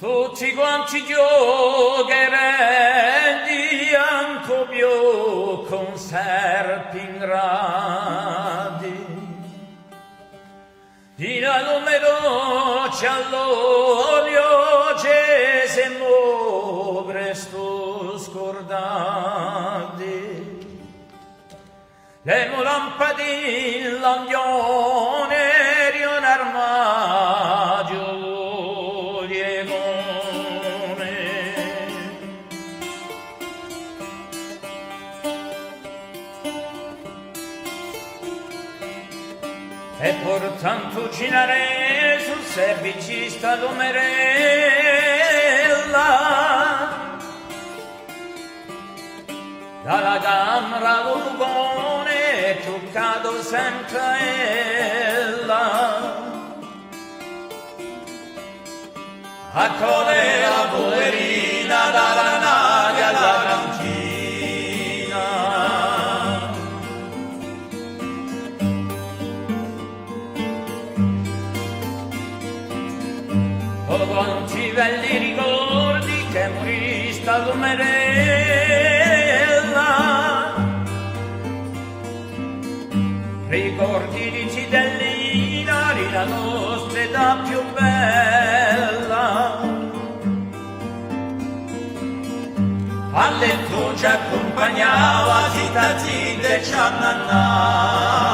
tutti quanti giocherelli anco più con serpi ingrati. Di la numerosa all'olio ci siamo presto scordati. Le lampadine l'andione di un armadio lievone. E portanto cinare sul servicista domerella dalla camera l'urgone truccato sempre ella a cole la poverina dalla nave alla cantina. O quanti belli ricordi che morì sta domerella, ricordi di Citellina, di la nostra età più bella. A letto ci accompagnava, zitta zitta e ci annannava.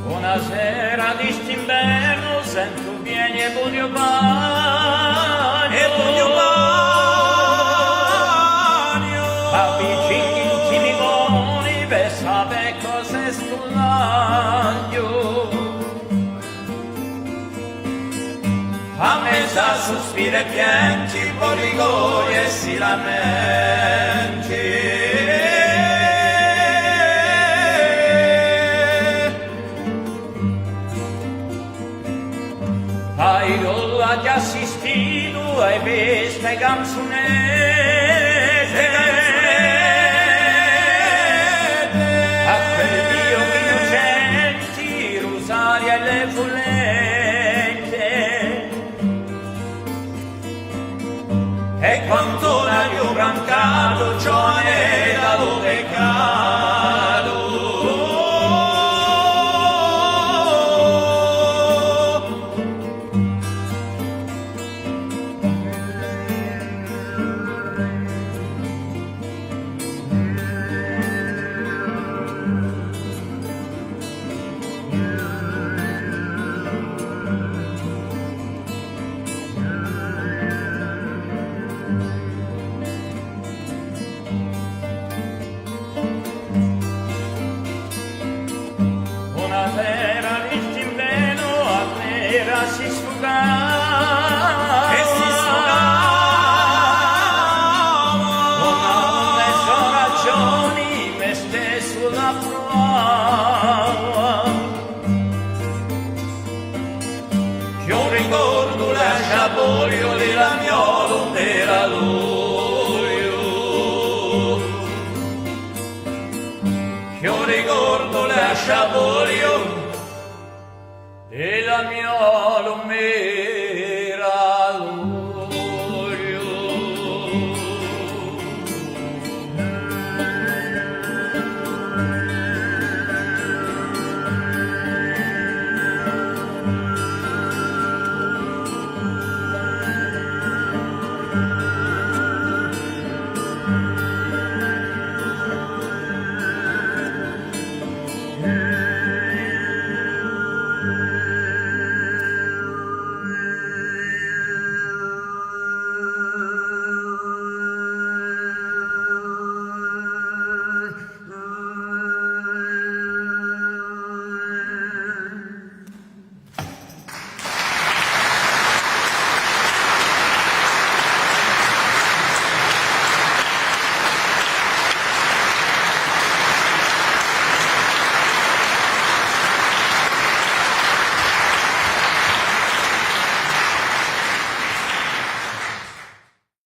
Una sera di st'inverno sento vieni e voglio bagno, avvicini il timiconi per sapere cos'è sto lagno. A mezza sospira e pianti, poi rigori e si lamenti. Ai rolla che assistito ai queste canzonette, a quel Dio che innocenti, rosaria e le follette, e quanto l'aglio brancato giovane da dove cado. Una sera di st'inverno a nera si sfugava, non ne so ragioni, me stesso la provava. Io ricordo la sciabolio della miolo era l'olio. Io ricordo la sciabolio e la mia lume